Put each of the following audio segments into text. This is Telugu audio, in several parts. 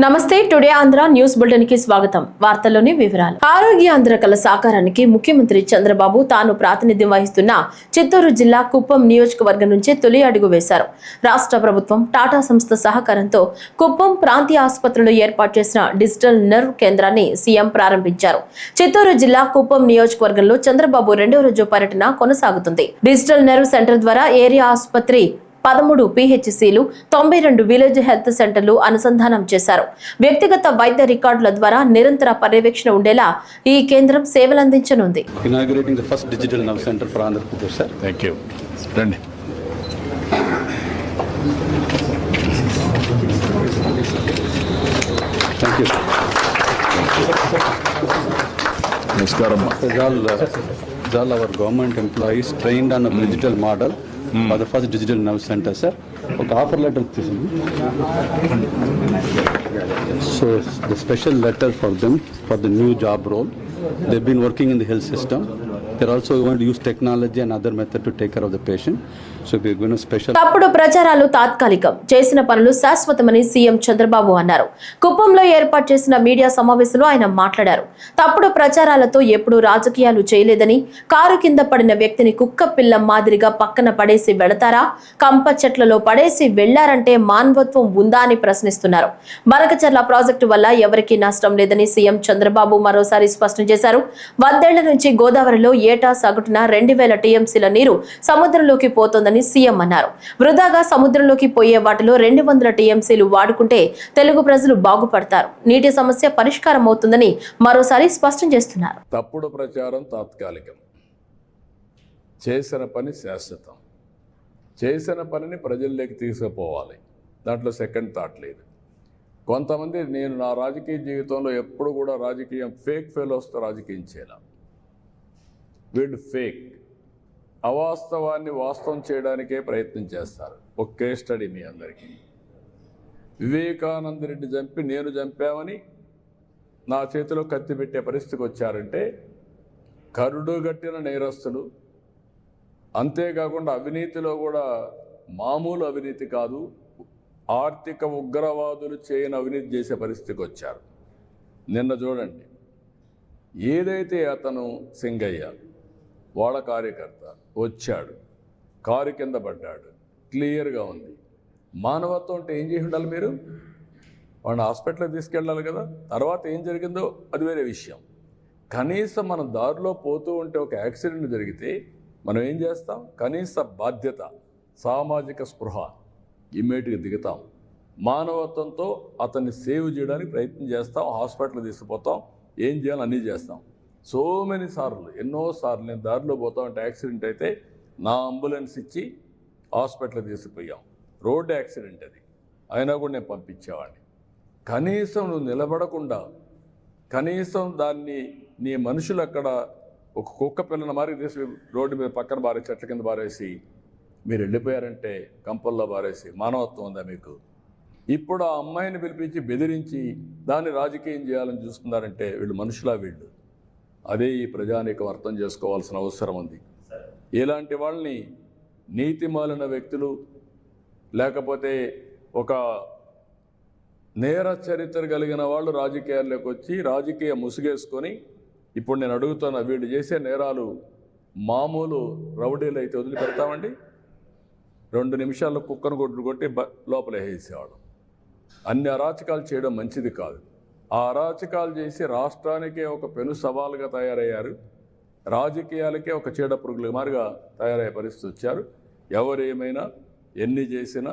నమస్తే టుడే ఆంధ్ర న్యూస్ బులెటిన్ కి స్వాగతం. వార్తల్లోని వివరాలు. ఆరోగ్య ఆంధ్ర కళ సాకారానికి ముఖ్యమంత్రి చంద్రబాబు తాను ప్రాతినిధ్యం వహిస్తున్న చిత్తూరు జిల్లా కుప్పం నియోజకవర్గం నుంచి తొలి అడుగు వేశారు. రాష్ట్ర ప్రభుత్వం టాటా సంస్థ సహకారంతో కుప్పం ప్రాంతీయ ఆసుపత్రిలో ఏర్పాటు చేసిన డిజిటల్ నర్వ్ కేంద్రాన్ని సీఎం ప్రారంభించారు. చిత్తూరు జిల్లా కుప్పం నియోజకవర్గంలో చంద్రబాబు రెండో రోజు పర్యటన కొనసాగుతుంది. డిజిటల్ నర్వ్ సెంటర్ ద్వారా ఏరియా ఆసుపత్రి 13 PHCలు 92 విలేజ్ హెల్త్ సెంటర్లు అనుసంధానం చేశారు. వ్యక్తిగత వైద్య రికార్డుల ద్వారా నిరంతర పర్యవేక్షణ ఉండేలా ఈ కేంద్రం సేవలందించనుంది. Inaugurating the first digital nerve center for Andhra Pradesh, sir. Thank you. రండి. Thank you. నమస్కారం. These all our government employees trained on a digital model for the first digital nerve center, sir. ఒక ఆఫర్ లెటర్ తీసింది. So the special letter for them for the new job role. They've been working in the health system. They're also going to use technology and other method to take care of the patient. So we're going to special. తప్పుడు ప్రచారాలు తాత్కాలికం, చేసిన పనులు శాశ్వతమని సీఎం చంద్రబాబు అన్నారు. కుప్పంలో ఏర్పాటు చేసిన మీడియా సమావేశంలో ఆయన మాట్లాడారు. తప్పుడు ప్రచారాలతో ఎప్పుడూ రాజకీయాలు చేయలేదని, కారు కింద పడిన వ్యక్తిని కుక్క పిల్ల మాదిరిగా పక్కన పడేసి వెళతారా, కంప చెట్లలో పడేసి వెళ్లారంటే మానవత్వం ఉందా అని ప్రశ్నిస్తున్నారు. బనకచర్ల ప్రాజెక్టు వల్ల ఎవరికీ నష్టం లేదని సీఎం చంద్రబాబు మరోసారి స్పష్టం చేశారు. 100 ఏళ్ల నుంచి గోదావరిలో ఏటా సగటున 2000 TMCల నీరు సముద్రంలోకి పోతోందని సీఎం అన్నారు. వృధాగా సముద్రంలోకి పోయే వాటిలో 200 TMCలు వాడుకుంటే తెలుగు ప్రజలు బాగుపడతారు, నీటి సమస్య పరిష్కారం అవుతుందని మరోసారి స్పష్టం చేస్తున్నారు. తప్పుడు ప్రచారం తాత్కాలికం, చేసిన పని శాశ్వతం. చేసిన పనిని ప్రజల్లోకి తీసుకుపోవాలి, దాంట్లో సెకండ్ థాట్ లేదు. కొంతమంది నేను నా రాజకీయ జీవితంలో ఎప్పుడు కూడా రాజకీయం ఫేక్ ఫెలోస్తో రాజకీయం చేయాలి. వీళ్ళు ఫేక్, అవాస్తవాన్ని వాస్తవం చేయడానికే ప్రయత్నం చేస్తారు. ఒక కేస్ స్టడీ మీ అందరికీ. వివేకానంద రెడ్డి చంపి నేను చంపామని నా చేతిలో కత్తి పెట్టే పరిస్థితికి వచ్చారంటే కరుడు గట్టిన నేరస్తులు. అంతేకాకుండా అవినీతిలో కూడా మామూలు అవినీతి కాదు, ఆర్థిక ఉగ్రవాదులు చేయని అవినీతి చేసే పరిస్థితికి వచ్చారు. నిన్న చూడండి, ఏదైతే అతను సింగయ్య వాళ్ళ కార్యకర్త వచ్చాడు, కారు కింద పడ్డాడు, క్లియర్గా ఉంది. మానవత్వం అంటే ఏం చేసి ఉండాలి? మీరు వాడిని హాస్పిటల్కి తీసుకెళ్ళాలి కదా. తర్వాత ఏం జరిగిందో అది వేరే విషయం. కనీసం మనం దారిలో పోతూ ఉంటే ఒక యాక్సిడెంట్ జరిగితే మనం ఏం చేస్తాం? కనీస బాధ్యత, సామాజిక స్పృహ, ఇమ్మీడియట్గా దిగుతాం. మానవత్వంతో అతన్ని సేవ్ చేయడానికి ప్రయత్నం చేస్తాం, హాస్పిటల్కి తీసుకుపోతాం, ఏం చేయాలో అన్నీ చేస్తాం. సో మెనీ సార్లు, ఎన్నోసార్లు నేను దారిలో పోతా ఉంటే యాక్సిడెంట్ అయితే నా అంబులెన్స్ ఇచ్చి హాస్పిటల్కి తీసుకుపోయాం. రోడ్డు యాక్సిడెంట్ అది, అయినా కూడా నేను పంపించేవాడిని. కనీసం నువ్వు నిలబడకుండా, కనీసం దాన్ని నీ మనుషులు అక్కడ ఒక కుక్క పిల్లల మారి తీసి రోడ్డు మీద పక్కన బారేసి, చెట్ల కింద బారేసి మీరు వెళ్ళిపోయారంటే, కంపల్లో బారేసి మానవత్వం ఉందా మీకు? ఇప్పుడు ఆ అమ్మాయిని పిలిపించి బెదిరించి దాన్ని రాజకీయం చేయాలని చూస్తున్నారంటే వీళ్ళు మనుషులా? వీళ్ళు అదే ఈ ప్రజానీకం అర్థం చేసుకోవాల్సిన అవసరం ఉంది. ఇలాంటి వాళ్ళని నీతిమాలిన వ్యక్తులు, లేకపోతే ఒక నేర చరిత్ర కలిగిన వాళ్ళు రాజకీయాల్లోకి వచ్చి రాజకీయ ముసుగేసుకొని, ఇప్పుడు నేను అడుగుతున్నా, వీళ్ళు చేసే నేరాలు మామూలు రౌడీలు అయితే వదిలిపెడతామండి? 2 నిమిషాల్లో కుక్కను కొట్టి లోపల వేసేవాడు. అన్ని అరాచకాలు చేయడం మంచిది కాదు. ఆ అరాచకాలు చేసి రాష్ట్రానికే ఒక పెను సవాలుగా తయారయ్యారు, రాజకీయాలకే ఒక చీడ పురుగుల మారిగా తయారయ్యే పరిస్థితి వచ్చారు. ఎవరు ఏమైనా ఎన్ని చేసినా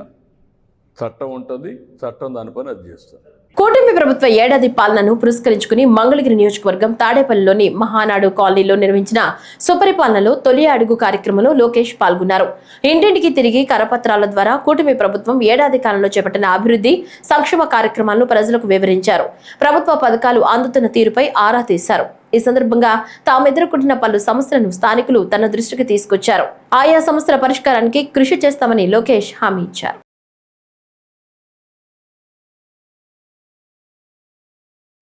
చట్టం ఉంటుంది, చట్టం దాని పని అది చేస్తుంది. కూటమి ప్రభుత్వ ఏడాది పాలనను పురస్కరించుకుని మంగళగిరి నియోజకవర్గం తాడేపల్లిలోని మహానాడు కాలనీలో నిర్వహించిన సుపరిపాలనలో తొలి అడుగు కార్యక్రమంలో లోకేష్ పాల్గొన్నారు. ఇంటింటికి తిరిగి కరపత్రాల ద్వారా కూటమి ప్రభుత్వం ఏడాది కాలంలో చేపట్టిన అభివృద్ధి సంక్షేమ కార్యక్రమాలను ప్రజలకు వివరించారు. ప్రభుత్వ పథకాలు అందుతున్న తీరుపై ఆరా తీశారు. ఈ సందర్భంగా తాము ఎదుర్కొంటున్న పలు సమస్యలను స్థానికులు తన దృష్టికి తీసుకొచ్చారు. ఆయా సమస్యల పరిష్కారానికి కృషి చేస్తామని లోకేష్ హామీ ఇచ్చారు.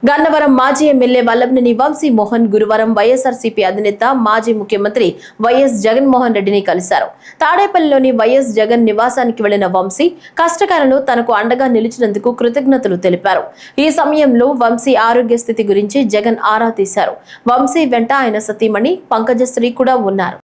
గన్నవరం మాజీ ఎమ్మెల్యే వల్లభనేని వంశీ మోహన్ గురువారం వైఎస్ఆర్సీపీ అధినేత మాజీ ముఖ్యమంత్రి వైఎస్ జగన్మోహన్ రెడ్డిని కలిశారు. తాడేపల్లిలోని వైఎస్ జగన్ నివాసానికి వెళ్లిన వంశీ కష్టకాలంలో తనకు అండగా నిలిచినందుకు కృతజ్ఞతలు తెలిపారు. ఈ సమయంలో వంశీ ఆరోగ్య స్థితి గురించి జగన్ ఆరా తీశారు. వంశీ వెంట ఆయన సతీమణి పంకజశ్రీ కూడా ఉన్నారు.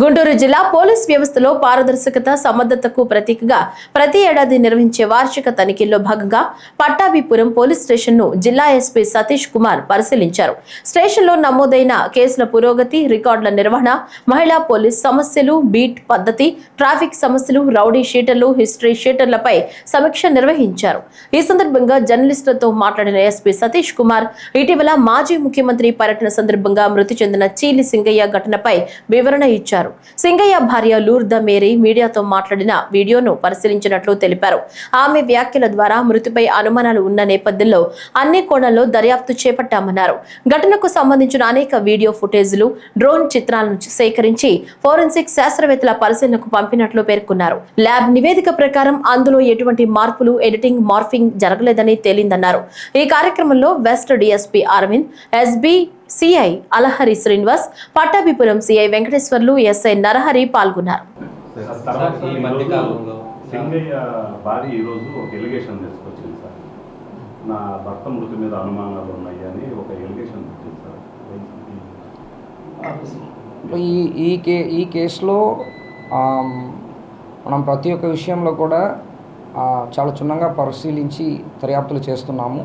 గుంటూరు జిల్లా పోలీస్ వ్యవస్థలో పారదర్శకత, సమర్థతకు ప్రతీకగా ప్రతి ఏడాది నిర్వహించే వార్షిక తనిఖీల్లో భాగంగా పట్టాభిపురం పోలీస్ స్టేషన్ను జిల్లా ఎస్పీ సతీష్ కుమార్ పరిశీలించారు. స్టేషన్లో నమోదైన కేసుల పురోగతి, రికార్డుల నిర్వహణ, మహిళా పోలీస్ సమస్యలు, బీట్ పద్ధతి, ట్రాఫిక్ సమస్యలు, రౌడీ షీటర్లు, హిస్టరీ షీటర్లపై సమీక్ష నిర్వహించారు. ఈ సందర్భంగా జర్నలిస్టులతో మాట్లాడిన ఎస్పీ సతీష్ కుమార్ ఇటీవల మాజీ ముఖ్యమంత్రి పర్యటన సందర్భంగా మృతి చెందిన చీలి సింగయ్య ఘటనపై వివరణ ఇచ్చారు. సింగయ్య భార్య లూర్దా మేరీ మీడియాతో మాట్లాడిన వీడియోను పరిశీలించినట్లు తెలిపారు. ఆమె వ్యాఖ్యల ద్వారా మృతిపై అనుమానాలు ఉన్న నేపథ్యంలో అన్ని కోణాల్లో దర్యాప్తు చేపట్టామన్నారు. ఘటనకు సంబంధించిన అనేక వీడియో ఫుటేజ్లు, డ్రోన్ చిత్రాలను సేకరించి ఫోరెన్సిక్ శాస్త్రవేత్తల పరిశీలనకు పంపినట్లు పేర్కొన్నారు. ల్యాబ్ నివేదిక ప్రకారం అందులో ఎటువంటి మార్పులు, ఎడిటింగ్, మార్ఫింగ్ జరగలేదని తేలిందన్నారు. ఈ కార్యక్రమంలో west DSP Aravind, SB CI Alahari Srinivas, Pattabhipuram CI Venkateswarlu, SI Narahari పాల్గొన్నారు. సింగయ్య భార్య ఈరోజు ఒక ఎలిగేషన్ తీసుకొచ్చింది సార్. నా భర్త మృతి మీద అనుమానాలు ఉన్నాయి అని ఒక ఎలిగేషన్ వచ్చింది సార్. ఈ కేసులో మనం ప్రతి ఒక్క విషయంలో కూడా చాలా క్షుణ్ణంగా పరిశీలించి దర్యాప్తులు చేస్తున్నాము.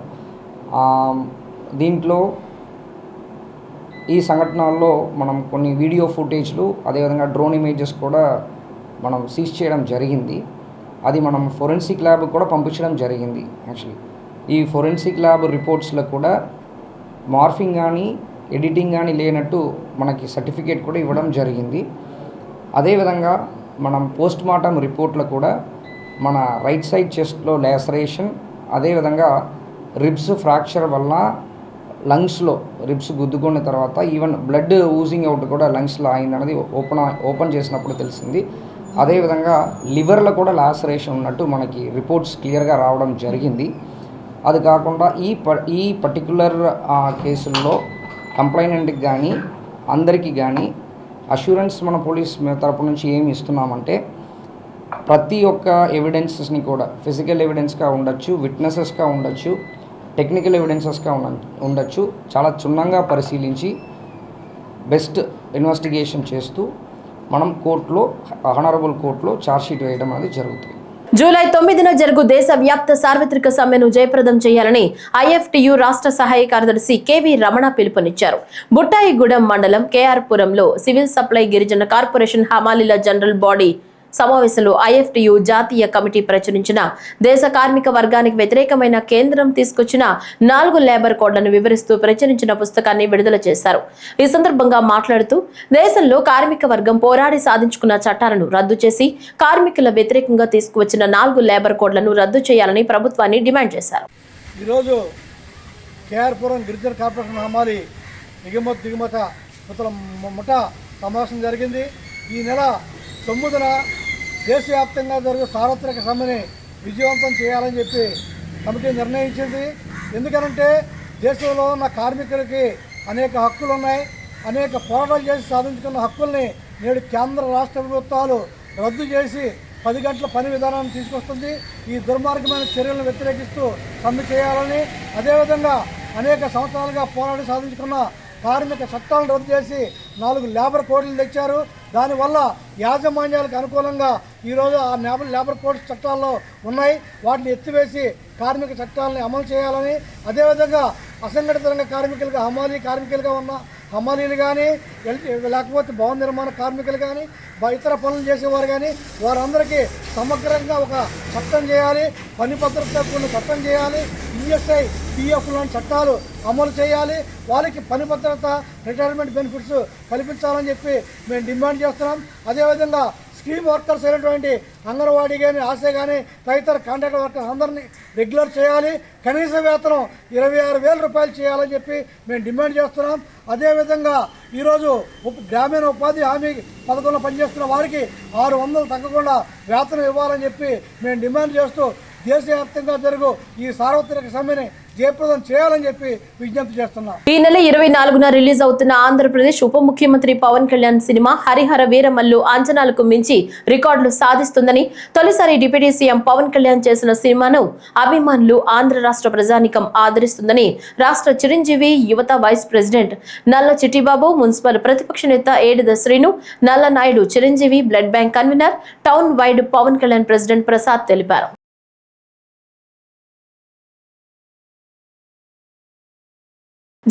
దీంట్లో ఈ సంఘటనల్లో మనం కొన్ని వీడియో ఫుటేజ్లు, అదేవిధంగా డ్రోన్ ఇమేజెస్ కూడా మనం సీజ్ చేయడం జరిగింది. అది మనం ఫోరెన్సిక్ ల్యాబ్ కూడా పంపించడం జరిగింది. యాక్చువల్లీ ఈ ఫోరెన్సిక్ ల్యాబ్ రిపోర్ట్స్లో కూడా మార్ఫింగ్ కానీ ఎడిటింగ్ కానీ లేనట్టు మనకి సర్టిఫికేట్ కూడా ఇవ్వడం జరిగింది. అదేవిధంగా మనం పోస్ట్ మార్టం రిపోర్ట్లో కూడా మన రైట్ సైడ్ చెస్ట్లో లాసరేషన్, అదేవిధంగా రిబ్స్ ఫ్రాక్చర్ వల్ల లంగ్స్లో రిబ్స్ గుద్దుకున్న తర్వాత ఈవెన్ బ్లడ్ ఊజింగ్ అవుట్ కూడా లంగ్స్లో అయిందన్నది ఓపెన్ చేసినప్పుడు తెలిసింది. అదేవిధంగా లివర్లో కూడా లాసరేషన్ ఉన్నట్టు మనకి రిపోర్ట్స్ క్లియర్గా రావడం జరిగింది. అది కాకుండా ఈ పర్టికులర్ కేసుల్లో కంప్లైనెంట్కి కానీ అందరికీ కానీ అష్యూరెన్స్ మన పోలీస్ తరపు నుంచి ఏమి ఇస్తున్నామంటే ప్రతి ఒక్క ఎవిడెన్సెస్ని కూడా ఫిజికల్ ఎవిడెన్స్గా ఉండొచ్చు, విట్నెసెస్గా ఉండొచ్చు, టెక్నికల్ ఎవిడెన్సెస్గా ఉండొచ్చు, చాలా క్షుణ్ణంగా పరిశీలించి బెస్ట్ ఇన్వెస్టిగేషన్ చేస్తూ మనం కోర్టులో, ఆనరబుల్ కోర్టులో ఛార్జ్షీట్ వేయడం అనేది జరుగుతుంది. జూలై 9న జరుగు దేశ వ్యాప్త సార్వత్రిక సమ్మెను జయప్రదం చేయాలని ఐఎఫ్టియు రాష్ట్ర సహాయ కార్యదర్శి కెవి రమణ పిలుపునిచ్చారు. బుట్టాయిగూడెం మండలం కేఆర్పురంలో సివిల్ సప్లై గిరిజన కార్పొరేషన్ హమాలీల జనరల్ బాడీ సమావేశంలో ఐఎఫ్టియు జాతీయ కమిటీ ప్రచురించిన దేశ కార్మిక వర్గానికి వ్యతిరేకమైన కేంద్రం తీసుకొచ్చిన 4 లేబర్ కోడ్లను వివరిస్తూ ప్రచురించిన పుస్తకాన్ని విడుదల చేశారు. ఈ సందర్భంగా మాట్లాడుతూ దేశంలో కార్మిక వర్గం పోరాడి సాధించుకున్న చట్టాలను రద్దు చేసి కార్మికుల వ్యతిరేకంగా తీసుకువచ్చిన 4 లేబర్ కోడ్లను రద్దు చేయాలని ప్రభుత్వాన్ని డిమాండ్ చేశారు. ఈరోజు కేఆర్పురం గిరిజన కార్పొరేషన్ హమాలి దిగుమత ముఠా సమావేశం జరిగింది. ఈ నెల 9న దేశవ్యాప్తంగా జరిగే సార్వత్రిక సమ్మెని విజయవంతం చేయాలని చెప్పి కమిటీ నిర్ణయించింది. ఎందుకనంటే దేశంలో ఉన్న కార్మికులకి అనేక హక్కులు ఉన్నాయి. అనేక పోరాటాలు చేసి సాధించుకున్న హక్కుల్ని నేడు కేంద్ర రాష్ట్ర ప్రభుత్వాలు రద్దు చేసి 10 గంటల పని విధానాన్ని తీసుకొస్తుంది. ఈ దుర్మార్గమైన చర్యలను వ్యతిరేకిస్తూ సమ్మె చేయాలని, అదేవిధంగా అనేక సంవత్సరాలుగా పోరాడి సాధించుకున్న కార్మిక చట్టాలను రద్దు చేసి 4 లేబర్ కోడ్లు తెచ్చారు. దానివల్ల యాజమాన్యాలకు అనుకూలంగా ఈరోజు ఆ లేబర్ కోడ్స్ చట్టాల్లో ఉన్నాయి. వాటిని ఎత్తివేసి కార్మిక చట్టాలని అమలు చేయాలని, అదేవిధంగా అసంఘటిత రంగ కార్మికులుగా హమాలీ కార్మికులుగా ఉన్న హమాలీలు కానీ, లేకపోతే భవన నిర్మాణ కార్మికులు కానీ, ఇతర పనులు చేసేవారు కానీ వారందరికీ సమగ్రంగా ఒక చట్టం చేయాలి. పని భద్రత కూడిన చట్టం చేయాలి. ఈఎస్ఐ, పిఎఫ్ లాంటి చట్టాలు అమలు చేయాలి. వాళ్ళకి పని భద్రత, రిటైర్మెంట్ బెనిఫిట్స్ కల్పించాలని చెప్పి మేము డిమాండ్ చేస్తున్నాం. అదేవిధంగా స్కీమ్ వర్కర్స్ అయినటువంటి అంగన్వాడీ కానీ, ఆశా కానీ, తదితర కాంట్రాక్ట్ వర్కర్స్ అందరినీ రెగ్యులర్ చేయాలి. కనీస వేతనం 26,000 రూపాయలు చేయాలని చెప్పి మేము డిమాండ్ చేస్తున్నాం. అదేవిధంగా ఈరోజు గ్రామీణ ఉపాధి హామీ పథకంలో పనిచేస్తున్న వారికి 600 తగ్గకుండా వేతనం ఇవ్వాలని చెప్పి మేము డిమాండ్ చేస్తూ దేశవ్యాప్తంగా జరుగు ఈ సార్వత్రిక సమ్మెని జయప్రదం చేయాలని చెప్పి విజ్ఞప్తి చేస్తున్నాం. ఈ నెల 24న రిలీజ్ అవుతున్న ఆంధ్రప్రదేశ్ ఉప ముఖ్యమంత్రి పవన్ కళ్యాణ్ సినిమా హరిహర వీరమల్లు అంచనాలకు మించి రికార్డులు సాధిస్తుందని, తొలిసారి డిప్యూటీ సీఎం పవన్ కళ్యాణ్ చేసిన సినిమాను అభిమానులు, ఆంధ్ర రాష్ట్ర ప్రజానికం ఆదరిస్తుందని రాష్ట్ర చిరంజీవి యువత వైస్ ప్రెసిడెంట్ నల్ల చిట్టిబాబు, మున్సిపల్ ప్రతిపక్ష నేత Edida Srinu, Nalla Naidu, Chiranjeevi blood bank convener, town wide Pawan Kalyan president Prasad తెలిపారు.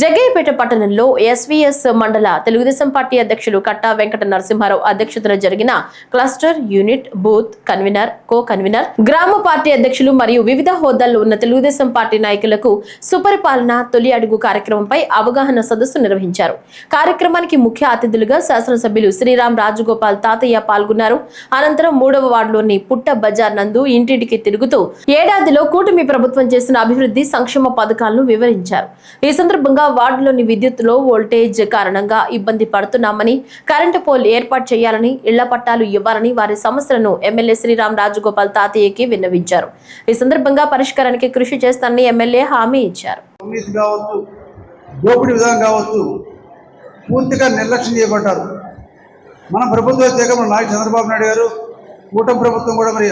జగ్గయ్యపేట పట్టణంలో ఎస్వీఎస్ మండల తెలుగుదేశం పార్టీ అధ్యక్షులు కట్టా వెంకట నరసింహారావు అధ్యక్షతన జరిగిన cluster, unit, booth convener, co convener, గ్రామ పార్టీ అధ్యక్షులు మరియు వివిధ హోదాల్లో ఉన్న తెలుగుదేశం పార్టీ నాయకులకు సుపరిపాలన తొలి అడుగు కార్యక్రమంపై అవగాహన సదస్సు నిర్వహించారు. కార్యక్రమానికి ముఖ్య అతిథులుగా శాసనసభ్యులు శ్రీరామ్ రాజగోపాల్ తాతయ్య పాల్గొన్నారు. అనంతరం 3వ వార్డులోని పుట్ట బజార్ నందు ఇంటింటికి తిరుగుతూ ఏడాదిలో కూటమి ప్రభుత్వం చేసిన అభివృద్ధి, సంక్షేమ పథకాలను వివరించారు. ఈ సందర్భంగా వార్డులోని విద్యుత్ లో వోల్టేజ్ కారణంగా ఇబ్బంది పడుతున్నామని, కరెంటు పోల్ ఏర్పాటు చేయాలని, ఇళ్ల పట్టాలు ఇవ్వాలని వారి సమస్యలను ఎమ్మెల్యే శ్రీరామ్ రాజగోపాల్ తాతయ్యకి విన్నవించారు. ఈ సందర్భంగా పరిష్కారానికి కృషి చేస్తానని ఎమ్మెల్యే హామీ ఇచ్చారు. దోపిడీ విధానం కావచ్చు, పూర్తిగా నిర్లక్ష్యం చేయబడ్డారు. మన ప్రభుత్వ శాఖ నాయకు చంద్రబాబు నాయుడు గారు, కూటమి ప్రభుత్వం కూడా మరి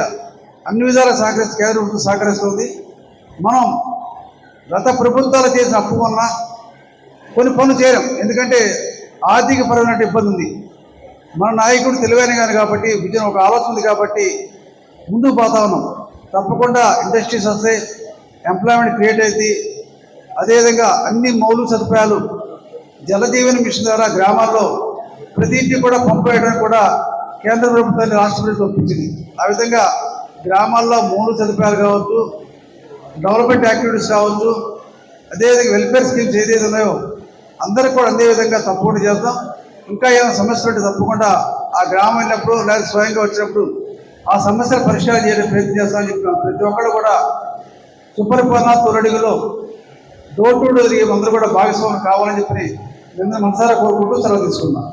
అన్ని విధాలా కేంద్ర ప్రభుత్వం సహకరిస్తుంది. మనం గత ప్రభుత్వాలు చేసిన అప్పు వలన కొన్ని పనులు చేయడం, ఎందుకంటే ఆర్థిక పరమైన ఇబ్బంది ఉంది. మన నాయకుడు తెలివైన కానీ కాబట్టి, విజయం ఒక ఆలోచన ఉంది కాబట్టి ముందుకు పోతా ఉన్నాం. తప్పకుండా ఇండస్ట్రీస్ వస్తే ఎంప్లాయ్మెంట్ క్రియేట్ అవుతుంది. అదేవిధంగా అన్ని మౌలిక సదుపాయాలు జలజీవన మిషన్ ద్వారా గ్రామాల్లో ప్రతి ఇంటికి కూడా పంపు వేయడానికి కూడా కేంద్ర ప్రభుత్వాన్ని రాష్ట్ర ప్రభుత్వం ఒప్పించింది. ఆ విధంగా గ్రామాల్లో మౌలిక సదుపాయాలు కావచ్చు, డెవలప్మెంట్ యాక్టివిటీస్ కావచ్చు, అదేవిధంగా వెల్ఫేర్ స్కీమ్స్ ఏదైతే ఉన్నాయో అందరికి కూడా అందే విధంగా తప్పకుండా చేద్దాం. ఇంకా ఏమైనా సమస్యలు ఉంటే తప్పకుండా ఆ గ్రామం వెళ్ళినప్పుడు లేదా స్వయంగా వచ్చినప్పుడు ఆ సమస్యలు పరిష్కారం చేయడానికి ప్రయత్నం చేస్తామని చెప్తున్నాం. ప్రతి ఒక్కరు కూడా సుపరిపాలన తొలడుగులో డోర్ టు డోర్ అందరూ కూడా భాగస్వామ్యం కావాలని చెప్పి నిన్న మనసారా కోరుకుంటూ సెలవు తీసుకున్నాం.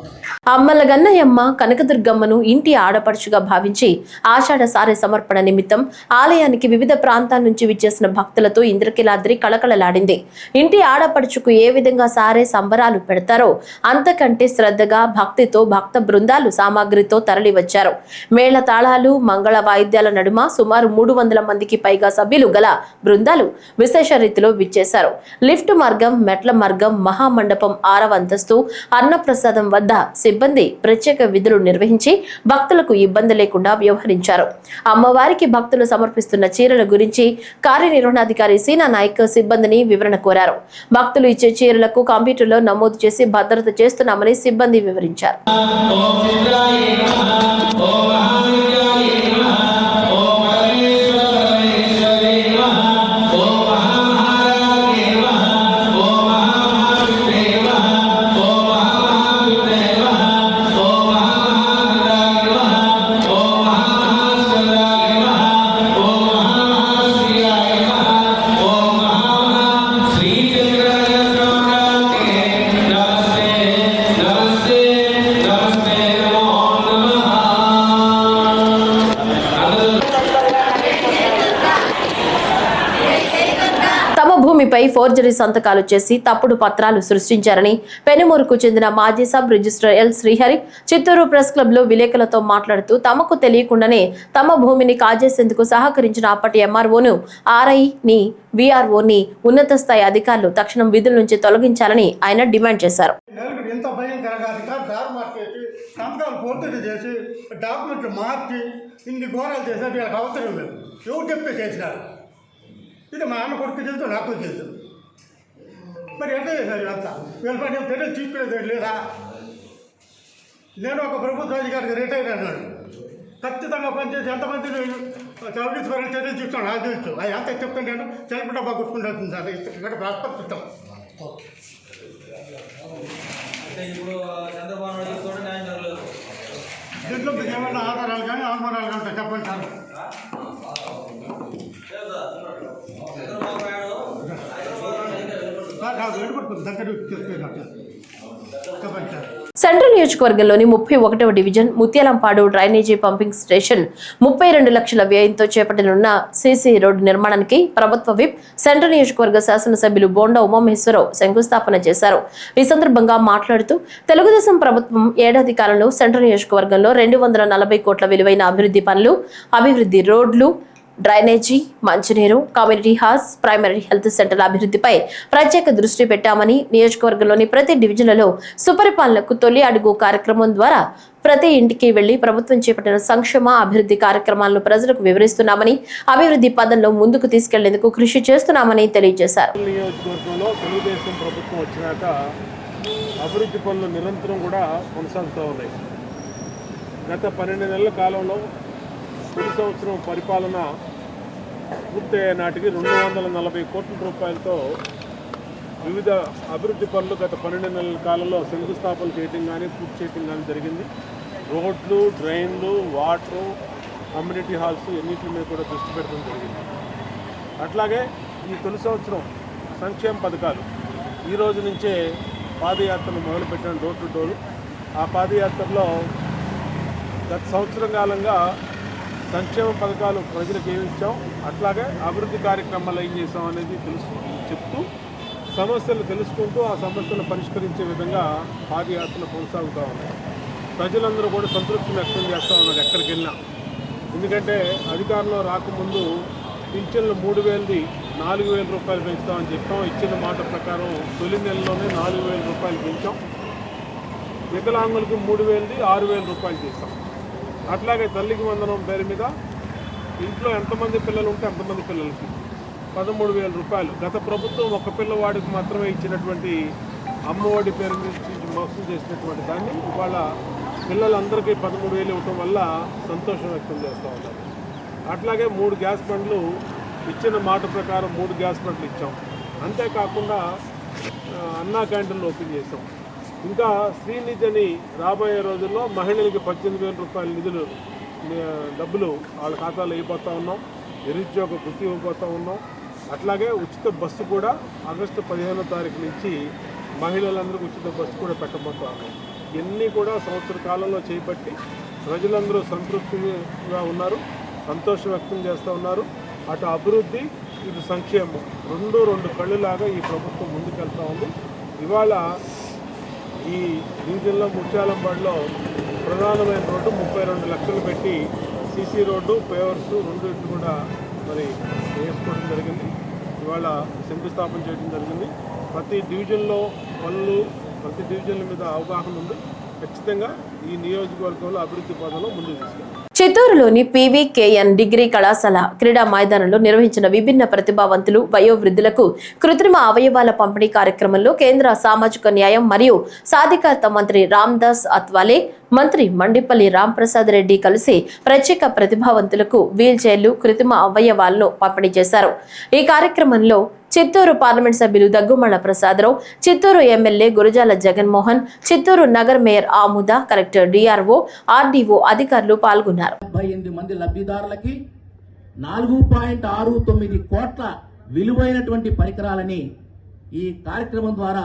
అమ్మల గన్నయమ్మ కనకదుర్గమ్మను ఇంటి ఆడపడుచుగా భావించి ఆషాఢ సారె సమర్పణ నిమిత్తం ఆలయానికి వివిధ ప్రాంతాల నుంచి విచ్చేసిన భక్తులతో ఇంద్రకీలాద్రి కళకళలాడింది. ఇంటి ఆడపడుచుకు ఏ విధంగా సారే సంబరాలు పెడతారో అంతకంటే శ్రద్ధగా, భక్తితో భక్త బృందాలు సామాగ్రితో తరలి వచ్చారు. మేళ తాళాలు, మంగళ వాయిద్యాల నడుమ సుమారు 300 మందికి పైగా సభ్యులు గల బృందాలు విశేష రీతిలో విచ్చేశారు. లిఫ్ట్ మార్గం, మెట్ల మార్గం, మహామండపం 6వ అంతస్తు అన్నప్రసాదం వద్ద సిబ్బంది ప్రత్యేక విధులు నిర్వహించి భక్తులకు ఇబ్బంది లేకుండా వ్యవహరించారు. అమ్మవారికి భక్తులు సమర్పిస్తున్న చీరల గురించి కార్యనిర్వహణాధికారి సీనా నాయక్ సిబ్బందిని వివరణ కోరారు. భక్తులు ఇచ్చే చీరలకు కంప్యూటర్లో నమోదు చేసి భద్రత చేస్తున్నామని సిబ్బంది వివరించారు. భూమిపై ఫోర్జరీ సంతకాలు చేసి తప్పుడు పత్రాలు సృష్టించారని పెనుమూరుకు చెందిన మాజీ sub registrar L Srihari Chittoor press club లో విలేకరులతో మాట్లాడుతూ తమకు తెలియకుండానే తమ భూమిని కాజేసేందుకు సహకరించిన అప్పటి ఎంఆర్ఓను, ఆర్ఐని, వీఆర్ఓని ఉన్నత స్థాయి అధికారులు తక్షణం విధుల నుంచి తొలగించాలని ఆయన డిమాండ్ చేశారు. ఇది మా అన్న కొడుకు తెలుసు, నాకు తెలుసు. మరి ఎంత చేశారు ఇదంతా? వీళ్ళపై నేను చర్యలు తీసుకునేది లేదా? నేను ఒక ప్రభుత్వ అధికారికి రిటైర్ అన్నాడు. ఖచ్చితంగా పనిచేసి ఎంతమంది సర్వీస్ పరంగా చర్యలు తీసుకున్నాను నాకు తెలుసు. అది ఎంత చెప్తుంటాను సెల్ఫ్ డబ్బా కొట్టుకుంటుంది సార్. ఇక్కడ ప్రాస్పర్తిస్తాం. దీంట్లో మీకు ఏమన్నా ఆధారాలు కానీ అనుమానాలు కానీ చెప్పండి సార్. సెంట్రల్ నియోజకవర్గంలోని 31వ division Mutyalampadu drainage pumping station 32 లక్షల వ్యయంతో చేపట్టనున్న సీసీ రోడ్డు నిర్మాణానికి ప్రభుత్వ విప్ సెంట్రల్ నియోజకవర్గ శాసనసభ్యులు బోండా ఉమామహేశ్వరరావు శంకుస్థాపన చేశారు. ఈ సందర్భంగా మాట్లాడుతూ తెలుగుదేశం ప్రభుత్వం ఏడాది కాలంలో సెంట్రల్ నియోజకవర్గంలో 240 కోట్ల విలువైన అభివృద్ధి పనులు, అభివృద్ధి రోడ్లు, డ్రైనేజీ, మంచినీరు, కమ్యూనిటీ హాల్స్, ప్రైమరీ హెల్త్ సెంటర్ల అభివృద్ధిపై ప్రత్యేక దృష్టి పెట్టామని, నియోజకవర్గంలోని ప్రతి డివిజన్లలో సుపరిపాలనకు తొలి అడుగు కార్యక్రమం ద్వారా ప్రతి ఇంటికి వెళ్లి ప్రభుత్వం చేపట్టిన సంక్షేమ అభివృద్ధి కార్యక్రమాలను ప్రజలకు వివరిస్తున్నామని, అభివృద్ధి పదంలో ముందుకు తీసుకెళ్లేందుకు కృషి చేస్తున్నామని తెలియజేశారు. నియోజకవర్గంలో తెలుగుదేశం ప్రభుత్వం వచ్చినాక అభివృద్ధి పనులు నిరంతరం కూడా కొనసాగుతూ ఉన్నాయి. గత 12 నెలల కాలంలో తొలి సంవత్సరం పరిపాలన పూర్తయ్యే నాటికి 240 కోట్ల రూపాయలతో వివిధ అభివృద్ధి పనులు గత 12 నెలల కాలంలో శంకుస్థాపన చేయడం కానీ పూర్తి చేయడం కానీ జరిగింది. రోడ్లు, డ్రైన్లు, వాటరు, కమ్యూనిటీ హాల్స్ ఎన్నింటి మీద కూడా దృష్టి పెట్టడం జరిగింది. అట్లాగే ఈ తొలి సంవత్సరం సంక్షేమ పథకాలు ఈ రోజు నుంచే పాదయాత్రను మొదలుపెట్టిన డోర్ టు డోర్. ఆ పాదయాత్రలో గత సంవత్సరం కాలంగా సంక్షేమ పథకాలు ప్రజలకు ఏమి ఇచ్చాం, అట్లాగే అభివృద్ధి కార్యక్రమాలు ఏం చేసాం అనేది చెప్తూ సమస్యలు తెలుసుకుంటూ ఆ సమస్యలను పరిష్కరించే విధంగా పాదయాత్రలు కొనసాగుతూ ఉన్నాయి. ప్రజలందరూ కూడా సంతృప్తిని వ్యక్తం చేస్తూ ఉన్నారు ఎక్కడికి వెళ్ళినా. ఎందుకంటే అధికారంలో రాకముందు పింఛన్లు 3,000ది 4,000 రూపాయలు పెంచుతామని చెప్పాం. ఇచ్చిన మాట ప్రకారం తొలి నెలలోనే 4,000 రూపాయలు పెంచాం. వికలాంగులకు 3,000ది 6,000 రూపాయలు చేశాం. అట్లాగే తల్లికి వందనం పేరు మీద ఇంట్లో ఎంతమంది పిల్లలు ఉంటే అంతమంది పిల్లలకి 13,000 రూపాయలు. గత ప్రభుత్వం ఒక పిల్లవాడికి మాత్రమే ఇచ్చినటువంటి అమ్మఒడి పేరు నుంచి మోసం చేసినటువంటి దాన్ని ఇవాళ పిల్లలందరికీ 13,000 ఇవ్వటం వల్ల సంతోషం వ్యక్తం చేస్తూ ఉన్నారు. అట్లాగే 3 గ్యాస్ బండ్లు ఇచ్చిన మాట ప్రకారం 3 గ్యాస్ బండ్లు ఇచ్చాం. అంతేకాకుండా అన్నా క్యాంటీన్లు ఓపెన్ చేసాం. ఇంకా శ్రీనిధి అని రాబోయే రోజుల్లో మహిళలకి 18,000 రూపాయల డబ్బులు వాళ్ళ ఖాతాలో అయిపోతూ ఉన్నాం. నిరుద్యోగ వృత్తి ఇవ్వబోతూ ఉన్నాం. అట్లాగే ఉచిత బస్సు కూడా ఆగస్టు 15వ తారీఖు నుంచి మహిళలందరికీ ఉచిత బస్సు కూడా పెట్టబోతూ ఉన్నాం. ఇవన్నీ కూడా సంవత్సర కాలంలో చేపట్టి ప్రజలందరూ సంతృప్తిగా ఉన్నారు, సంతోషం వ్యక్తం చేస్తూ ఉన్నారు. అటు అభివృద్ధి, ఇటు సంక్షేమం రెండు కళ్ళులాగా ఈ ప్రభుత్వం ముందుకెళ్తూ ఉంది. ఇవాళ ఈ డివిజన్లో ముత్యాలంపాడులో ప్రధానమైన రోడ్డు 32 లక్షలు పెట్టి సీసీ రోడ్డు, పేవర్స్ రెండింటిని కూడా మరి వేసుకోవడం జరిగింది. ఇవాళ శంకుస్థాపన చేయడం జరిగింది. ప్రతి డివిజన్లో పనులు, ప్రతి డివిజన్ల మీద అవగాహన ఉంది. ఖచ్చితంగా ఈ నియోజకవర్గంలో అభివృద్ధి పదంలో ముందుకు తీసుకెళ్ళాలి. చిత్తూరులోని పీవీకేఎన్ డిగ్రీ కళాశాల క్రీడా మైదానంలో నిర్వహించిన విభిన్న ప్రతిభావంతులు, వయోవృద్ధులకు కృత్రిమ అవయవాల పంపిణీ కార్యక్రమంలో కేంద్ర సామాజిక న్యాయం మరియు సాధికారత మంత్రి రామ్దాస్ అత్వాలే, మంత్రి మండిపల్లి రాంప్రసాద్ రెడ్డి కలిసి ప్రత్యేక ప్రతిభావంతులకు వీల్ చైర్లు, కృత్రిమ అవయవాలను పంపిణీ చేశారు. ఈ కార్యక్రమంలో చిత్తూరు పార్లమెంట్ సభ్యులు Daggumalla Prasadarao, Chittoor MLA Gurazala Jaganmohan, Chittoor Nagar mayor ఆముద, collector DRO, RDO అధికారులు పాల్గొన్నారు. 78 మంది లబ్ధిదారులకి 4.69 కోట్ల విలువైనటువంటి పరికరాలని ఈ కార్యక్రమం ద్వారా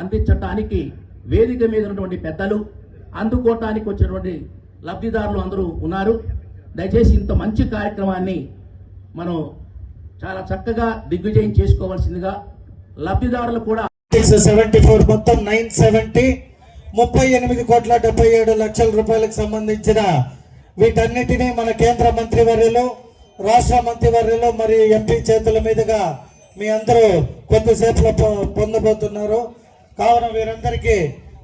అందించడానికి వేదిక మీద ఉన్నటువంటి పెద్దలు, అందుకోవటానికి వచ్చినటువంటి లబ్ధిదారులు అందరూ ఉన్నారు. దయచేసి ఇంత మంచి కార్యక్రమాన్ని మనం చాలా చక్కగా దిగ్విజయం చేసుకోవాల్సిందిగా లబ్ధిదారులు కూడా 674 మొత్తం 970 38 కోట్ల 77 లక్షల రూపాయలకు సంబంధించిన వీటన్నిటినీ మన కేంద్ర మంత్రివర్యులు, రాష్ట్ర మంత్రివర్యులు మరియు ఎంపీ చేతుల మీదుగా మీ అందరూ కొద్దిసేపులో పొందబోతున్నారు. కావున వీరందరికీ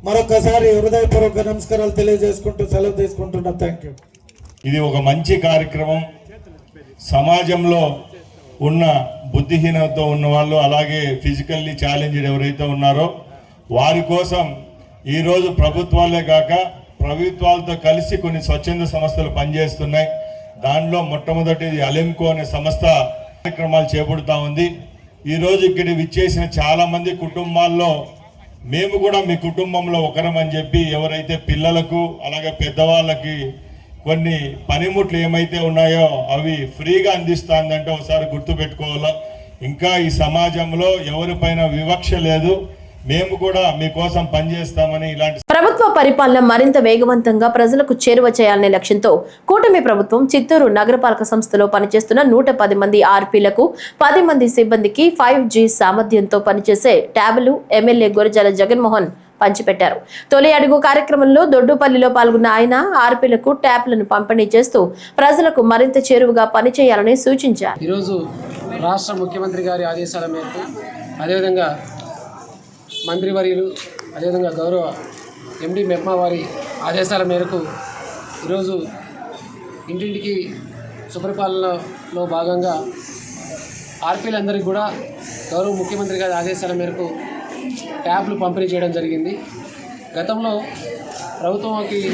మరొకసారి హృదయపూర్వక నమస్కారాలు తెలియజేసుకుంటూ సెలవు తీసుకుంటున్నా. Thank you. ఇది ఒక మంచి కార్యక్రమం. సమాజంలో ఉన్న బుద్ధిహీనతతో ఉన్న వాళ్ళు, అలాగే ఫిజికల్లీ ఛాలెంజ్డ్ ఎవరైతే ఉన్నారో వారి కోసం ఈరోజు ప్రభుత్వాలే కాక ప్రభుత్వాలతో కలిసి కొన్ని స్వచ్ఛంద సంస్థలు పనిచేస్తున్నాయి. దానిలో మొట్టమొదటిది అలెంకో అనే సంస్థ కార్యక్రమాలు చేపడుతూ ఉంది. ఈరోజు ఇక్కడ విచ్చేసిన చాలామంది కుటుంబాల్లో మేము కూడా మీ కుటుంబంలో ఒకరమని చెప్పి ఎవరైతే పిల్లలకు అలాగే పెద్దవాళ్ళకి కొన్ని పనిముట్లు ఏమైతే ఉన్నాయో అవి ఫ్రీగా అందిస్తుందంటే ఒకసారి గుర్తుపెట్టుకోవాలా. ఇంకా ఈ సమాజంలో ఎవరిపైన వివక్ష లేదు. మేము కూడా మీకోసం పనిచేస్తామని ఇలాంటి ప్రభుత్వ పరిపాలన మరింత వేగవంతంగా ప్రజలకు చేరువ చేయాలనే లక్ష్యంతో కూటమి ప్రభుత్వం చిత్తూరు నగరపాలక సంస్థలో పనిచేస్తున్న 110 మంది ఆర్పీలకు 10 మంది సిబ్బందికి 5G సామర్థ్యంతో పనిచేసే ట్యాబ్లు ఎమ్మెల్యే గురజాల జగన్మోహన్ పంచిపెట్టారు. తొలి అడుగు కార్యక్రమంలో దొడ్డుపల్లిలో పాల్గొన్న ఆయన ఆర్పీలకు ట్యాబ్లను పంపిణీ చేస్తూ ప్రజలకు మరింత చేరువగా పనిచేయాలని సూచించారు. ఈరోజు రాష్ట్ర ముఖ్యమంత్రి గారి ఆదేశాల మేరకు అదేవిధంగా మంత్రివర్యులు అదేవిధంగా గౌరవ ఎండి మెప్మా వారి ఆదేశాల మేరకు ఈరోజు ఇంటింటికి సుపరిపాలనలో భాగంగా ఆర్పీలందరికీ కూడా గౌరవ ముఖ్యమంత్రి గారి ఆదేశాల మేరకు ట్యాబ్లు పంపిణీ చేయడం జరిగింది. గతంలో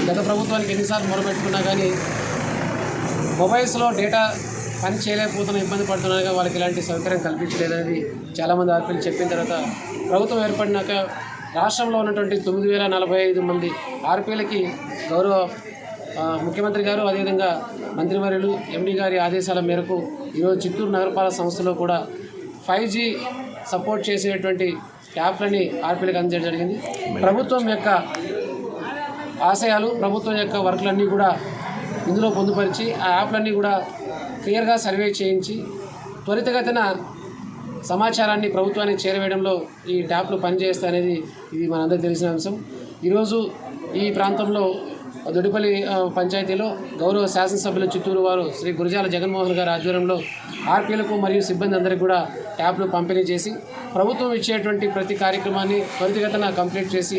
గత ప్రభుత్వానికి ఎన్నిసార్లు మొరపెట్టుకున్నా కానీ మొబైల్స్లో డేటా పని చేయలేకపోతున్న ఇబ్బంది పడుతున్నాక వాళ్ళకి ఇలాంటి సౌకర్యం కల్పించలేదనేది చాలామంది ఆర్పీలు చెప్పిన తర్వాత ప్రభుత్వం ఏర్పడినాక రాష్ట్రంలో ఉన్నటువంటి 9,045 మంది ఆర్పీలకి గౌరవ ముఖ్యమంత్రి గారు అదేవిధంగా మంత్రివర్యులు ఎండి గారి ఆదేశాల మేరకు ఈరోజు చిత్తూరు నగరపాలక సంస్థలో కూడా 5G సపోర్ట్ చేసేటువంటి ట్యాబ్లని ఆర్పీలకు అందించడం జరిగింది. ప్రభుత్వం యొక్క ఆశయాలు ప్రభుత్వం యొక్క వర్క్లన్నీ కూడా ఇందులో పొందుపరిచి ఆ యాప్లన్నీ కూడా క్లియర్గా సర్వే చేయించి త్వరితగతిన సమాచారాన్ని ప్రభుత్వానికి చేరవేయడంలో ఈ ట్యాబ్లు పనిచేస్తాయనేది ఇది మనందరికీ తెలిసిన అంశం. ఈరోజు ఈ ప్రాంతంలో దొడ్డిపల్లి పంచాయతీలో గౌరవ శాసనసభ్యులు చిత్తూరు వారు శ్రీ గురజాల జగన్మోహన్ గారి ఆధ్వర్యంలో ఆర్పీలకు మరియు సిబ్బంది అందరికీ కూడా ట్యాబ్లు పంపిణీ చేసి ప్రభుత్వం ఇచ్చేటువంటి ప్రతి కార్యక్రమాన్ని త్వరితగతిన కంప్లీట్ చేసి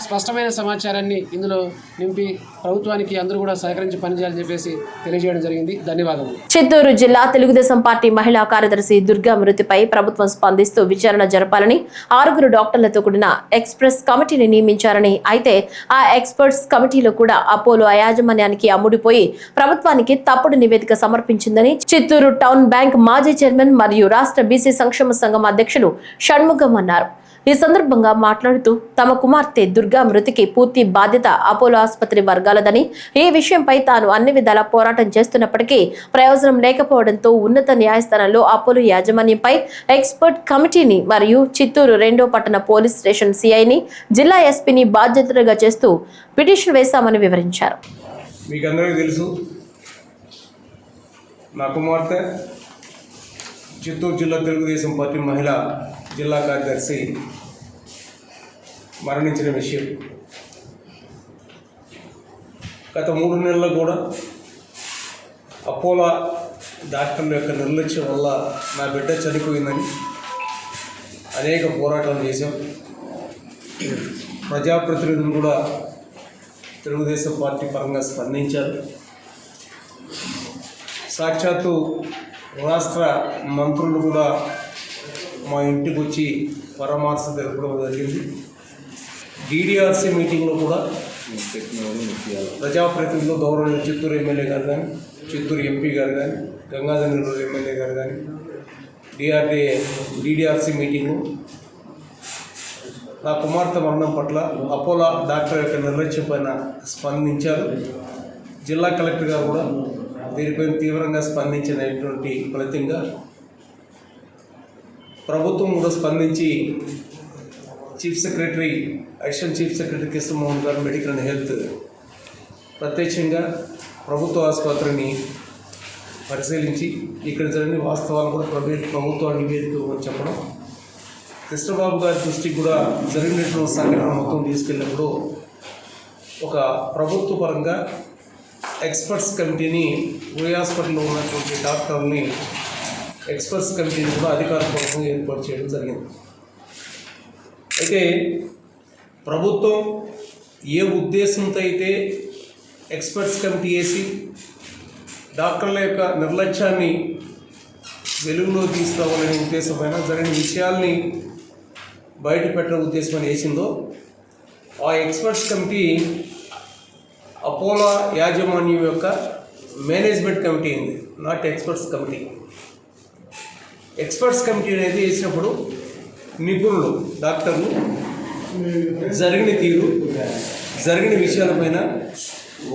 స్పష్టమైన సమాచారాన్ని ఇందులో నింపి ప్రభుత్వానికి అందరూ కూడా సహకరించి పనిచేయాలని చెప్పేసి తెలియజేయడం జరిగింది. ధన్యవాదాలు. చిత్తూరు జిల్లా తెలుగుదేశం పార్టీ మహిళా కార్యదర్శి దుర్గా మృతిపై ప్రభుత్వం స్పందిస్తూ విచారణ జరపాలని 6 డాక్టర్లతో కూడిన ఎక్స్ప్రెస్ కమిటీని నియమించారని, అయితే ఆ ఎక్స్పర్ట్స్ కమిటీలో కూడా అపోలో యాజమాన్యానికి అమ్ముడిపోయి ప్రభుత్వానికి తప్పుడు నివేదిక సమర్పించిందని చిత్తూరు టౌన్ బ్యాంక్ మాజీ చైర్మన్ మరియు రాష్ట్ర బీసీ సంక్షేమ సంఘం అధ్యక్షులు షణ్ముగం అన్నారు. ఈ సందర్భంగా మాట్లాడుతూ తమ కుమార్తె దుర్గా మృతికి పూర్తి బాధ్యత అపోలో ఆసుపత్రి వర్గాలదని, ఈ విషయంపై తాను అన్ని విధాల పోరాటం చేస్తున్నప్పటికీ ప్రయోజనం లేకపోవడంతో ఉన్నత న్యాయస్థానంలో అపోలో యాజమాన్యంపై ఎక్స్పర్ట్ కమిటీని మరియు చిత్తూరు 2వ పట్టణ పోలీస్ స్టేషన్ సిఐని జిల్లా ఎస్పీని బాధ్యతలుగా చేస్తూ పిటిషన్ వేశామని వివరించారు. మీకు అందరికీ తెలుసు, నా కుమార్తె చిత్తూరు జిల్లా తెలుగుదేశం పార్టీ మహిళా జిల్లా కార్యదర్శి మరణించిన విషయం. గత 3 నెలల్లో కూడా అపోలో డాక్టర్ల యొక్క నిర్లక్ష్యం వల్ల నా బిడ్డ చనిపోయిందని అనేక పోరాటాలు చేశాం. ప్రజాప్రతినిధులు కూడా తెలుగుదేశం పార్టీ పరంగా స్పందించారు. సాక్షాత్తు రాష్ట్ర మంత్రులు కూడా మా ఇంటికి వచ్చి పరామర్శ జరపడం జరిగింది. డీడీఆర్సీ మీటింగ్లో కూడా ప్రజాప్రతినిధులు గౌరవ చిత్తూరు ఎమ్మెల్యే గారు కానీ, చిత్తూరు ఎంపీ గారు కానీ, గంగాధర్ నెల్లూరు ఎమ్మెల్యే గారు కానీ డీడీఆర్సీ మీటింగు నా కుమార్తె మరణం పట్ల అపోలో డాక్టర్ యొక్క నిర్లక్ష్యం పైన స్పందించారు. జిల్లా కలెక్టర్ గారు కూడా దీనిపైన తీవ్రంగా స్పందించినటువంటి ఫలితంగా ప్రభుత్వం కూడా స్పందించి అడిషనల్ చీఫ్ సెక్రటరీ కృష్ణమోహన్ గారు మెడికల్ అండ్ హెల్త్ ప్రత్యక్షంగా ప్రభుత్వ ఆసుపత్రిని పరిశీలించి ఇక్కడ జరిగిన వాస్తవాలు కూడా ప్రభుత్వ నివేదిక చెప్పడం, కృష్ణబాబు గారి దృష్టికి కూడా జరిగినటువంటి సంఘటన మొత్తం తీసుకెళ్ళినప్పుడు ఒక ప్రభుత్వ పరంగా ఎక్స్పర్ట్స్ కమిటీని హాస్పిటల్లో ఉన్నటువంటి డాక్టర్ని ఎక్స్పర్ట్స్ కమిటీని కూడా అధికారపూర్వకంగా ఏర్పాటు చేయడం జరిగింది. అయితే ప్రభుత్వం ఏ ఉద్దేశంతో అయితే ఎక్స్పర్ట్స్ కమిటీ వేసి డాక్టర్ల యొక్క నిర్లక్ష్యాన్ని వెలుగులో తీసుకోవాలనే ఉద్దేశమైన జరిగిన విషయాల్ని బయట పెట్టడం ఉద్దేశమని వేసిందో, ఆ ఎక్స్పర్ట్స్ కమిటీ అపోలో యాజమాన్యం యొక్క మేనేజ్మెంట్ కమిటీ ఉంది, not experts committee. Experts committee అనేది వేసినప్పుడు నిపుణులు డాక్టర్లు జరిగిన తీరు, జరిగిన విషయాలపైన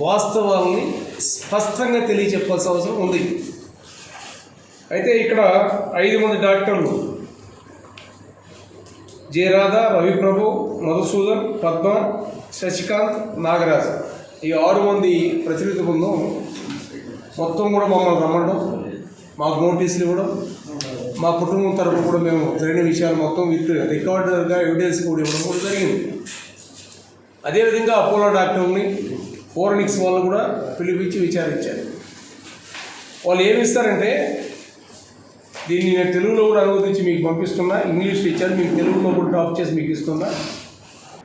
వాస్తవాలని స్పష్టంగా తెలియచెప్పాల్సిన అవసరం ఉంది. అయితే ఇక్కడ 5 మంది డాక్టర్లు జయరాధ, రవిప్రభు, మధుసూదన్, పద్మ, శశికాంత్, నాగరాజ్ ఈ 6 మంది ప్రతినిధి బృందం మొత్తం కూడా మమ్మల్ని రమ్మడం, మాకు నోటీసులు ఇవ్వడం, మా కుటుంబం తరఫున కూడా మేము జరిగిన విషయాలు మొత్తం విత్ రికార్డర్గా ఎవిడెన్స్ కూడా ఇవ్వడం కూడా జరిగింది. అదేవిధంగా అపోలో డాక్టర్ని ఫోరెనిక్స్ వాళ్ళు కూడా పిలిపించి విచారించారు. వాళ్ళు ఏమి ఇస్తారంటే, దీన్ని నేను తెలుగులో కూడా అనువదించి మీకు పంపిస్తున్నా, ఇంగ్లీష్లో ఇచ్చారు, మీకు తెలుగులో కూడా డ్రాప్ చేసి మీకు ఇస్తున్నా.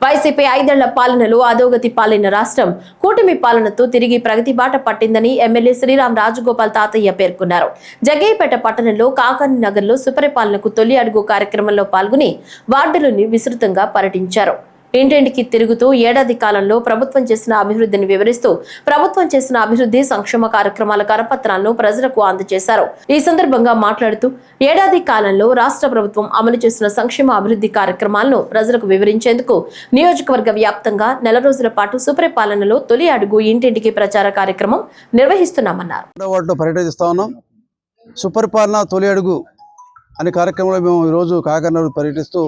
వైసీపీ 5 ఏళ్ల పాలనలో అధోగతి పాలైన రాష్ట్రం కూటమి పాలనతో తిరిగి ప్రగతి బాట పట్టిందని ఎమ్మెల్యే శ్రీరామ్ రాజగోపాల్ తాతయ్య పేర్కొన్నారు. జగ్గయ్యపేట పట్టణంలో కాకాని నగర్లో సుపరిపాలనకు తొలి అడుగు కార్యక్రమంలో పాల్గొని వార్డులను విస్తృతంగా పర్యటించారు. ఇంటింటికి తిరుగుతూ ఏడాది కాలంలో ప్రభుత్వం చేసిన అభివృద్ధిని వివరిస్తూ ప్రభుత్వం చేసిన అభివృద్ధి సంక్షేమ కార్యక్రమాల కరపత్రాలను ప్రజలకు అందజేశారు. ఈ సందర్భంగా మాట్లాడుతూ ఏడాది కాలంలో రాష్ట్ర ప్రభుత్వం అమలు చేసిన సంక్షేమ అభివృద్ధి కార్యక్రమాలను ప్రజలకు వివరించేందుకు నియోజకవర్గ వ్యాప్తంగా 4 రోజుల పాటు సుపరిపాలనలో తొలి అడుగు ఇంటింటికి ప్రచార కార్యక్రమం నిర్వహిస్తున్నామన్నారు. పర్యటిస్తా ఉన్నాం. సుపరిపాలన తొలి అడుగు అనే కార్యక్రమంలో మేము ఈరోజు కాకినాడ పర్యటిస్తూ